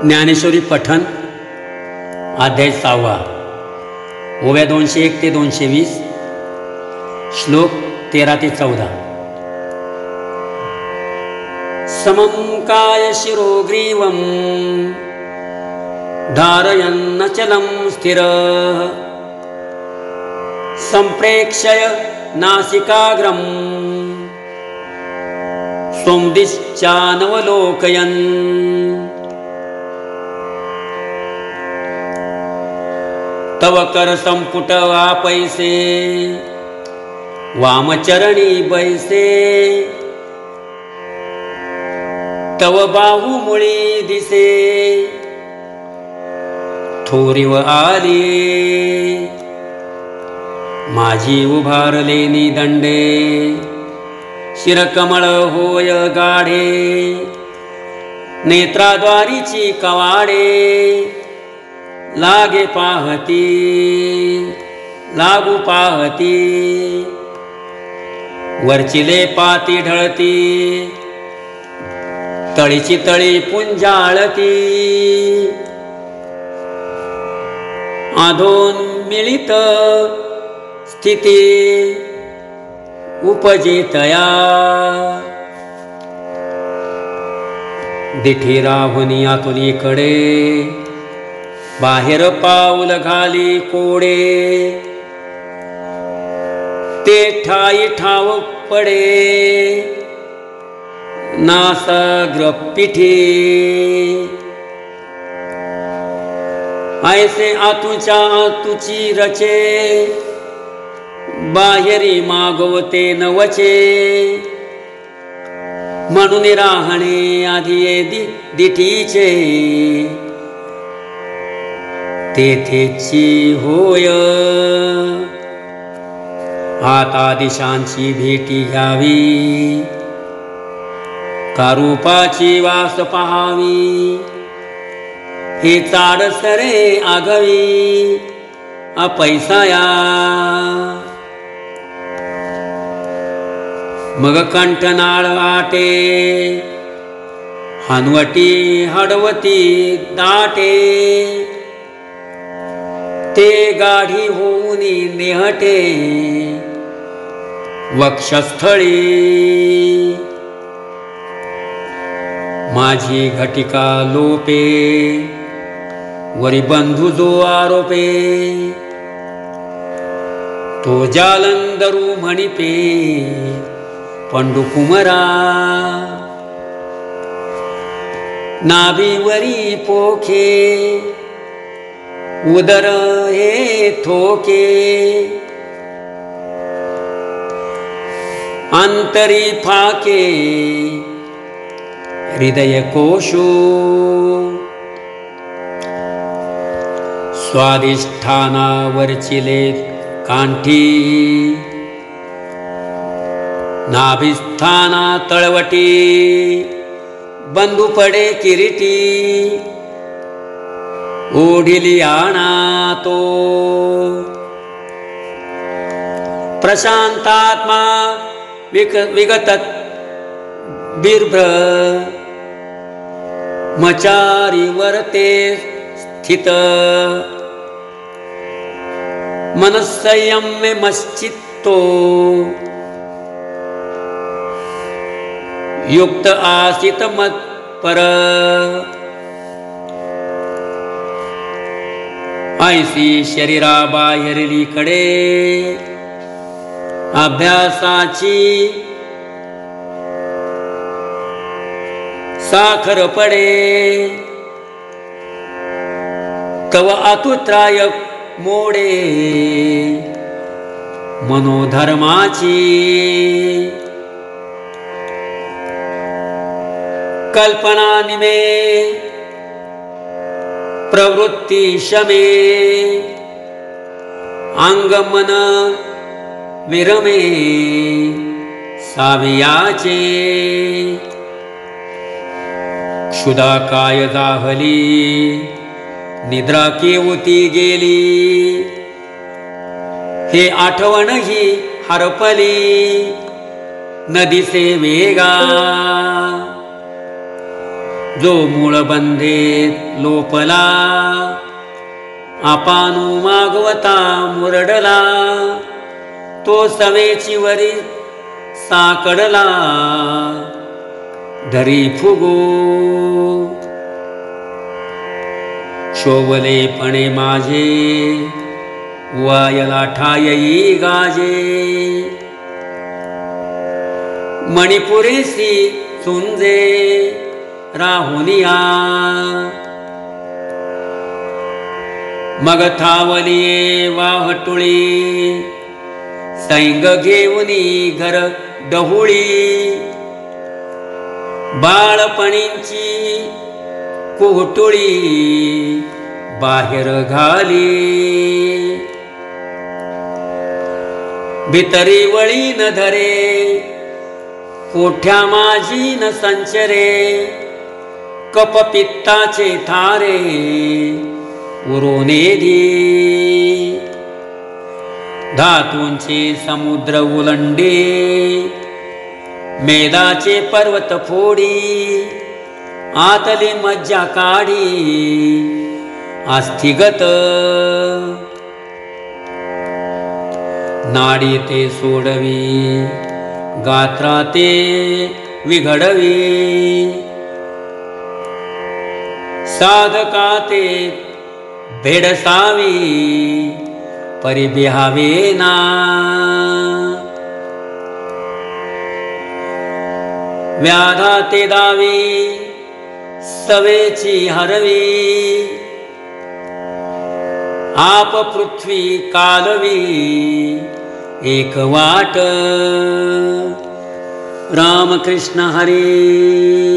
ज्ञानेश्वरी पठण अध्याय 6 ओव्या 201 ते 220 श्लोक 13 ते 14। समं काय शिरो ग्रीवं धारयन्नचलं स्थिरः संप्रेक्ष्य नासिकाग्रं स्वं दिश्चानवलोकयन्। तव कर संपुट आपैसे वामचरणी बैसे तव बाहुमुळी दिसे थोरीव आली माझी उभारलेनी दंडे शिरकमळ होय गाढे नेत्राद्वारीची कवाडे लागे पाहती लागू पाहती वरचिले पाती ढळती तळीची तळी पुंजाळती आधोन मिळित स्थिती उपजेतया दिठी राहुनी आतुलीकडे बाहेर पाऊल घाली कोडे ते ठाई ठाव पडे नासाग्र पिठी ऐसे आतुच्या आतुची रचे बाहेरी मागवते नवचे म्हणून राहणे आधी दिठीचे तेथेची होय आता दिशांची भेटी घ्यावी कारूपाची वास पहावी हे चाडसरे आगवी अपैसाया मग कंठनाळ आटे हनवटी हडवती दाटे ते गाढी होऊन नेहटे वक्षस्थळी माझी घटिका लोपे वरी बंधू जो आरोपे तो जालंदरू म्हणिपे पंडू कुमरा नाभीवरी पोखे उदर हे थोके अंतरी फाके हृदय कोशो स्वादिष्ठानावरचिले कांठी नाभिस्थाना तळवटी बंधू पडे किरीटी ओढिली आणा तो प्रशांतात्मा विगत बिर्भ्र मचारी वरते स्थित मनसंयम्य मश्चित्तो युक्त आसित मत्पर ऐसी शरीरा बाहेरीकडे अभ्यासाची साखर पडे तव आतुत्राय मोडे मनोधर्माची कल्पना निमे प्रवृत्ती शमे अंगमन विरमे सावियाचे क्षुधा काय दाहली निद्रा केवती गेली हे आठवण ही हरपली नदीसे वेगा जो मूळ बंधेत लोपला, आपानु मागवता मुरडला, तो सवेची वरी साकडला, धरी फुगो. शोभलेपणे माझे, वायला ठायई गाजे, मणिपुरेसी चुंजे राहुनिया. मग थावलिये वाहटुळी, सैंग घेऊनी घर डहुळी, बाळपणींची कुहटुळी बाहेर घाली. भितरी वळी न धरे, कोठ्या माझी न संचरे, कप पित्ताचे थारे उरोनेदी. धातूंचे समुद्र उलंडे, मेदाचे पर्वत फोडी, आतली मज्जा काढी अस्थिगत. नाडी ते सोडवी, गात्रा ते विघडवी, साधका ते भेडसावी, परिबिहावे ना. व्याधा ते दावी, सवेची हरवी, आप पृथ्वी कालवी एक वाट. रामकृष्ण हरी.